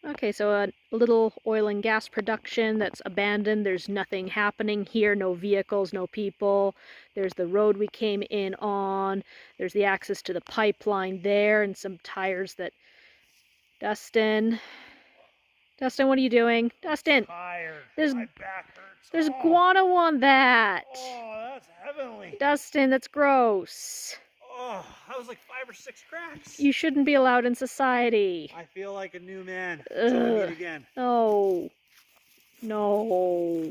Okay, so a little oil and gas production that's abandoned. There's nothing happening here, no vehicles, no people. There's the road we came in on. There's the access to the pipeline there and some tires that... Dustin, what are you doing? Dustin, Tired. there's My back hurts. there's Oh, guano on that. oh, that's heavenly. Dustin, that's gross. Oh, that was like 5 or 6 cracks. You shouldn't be allowed in society. I feel like a new man until we meet again. No. No.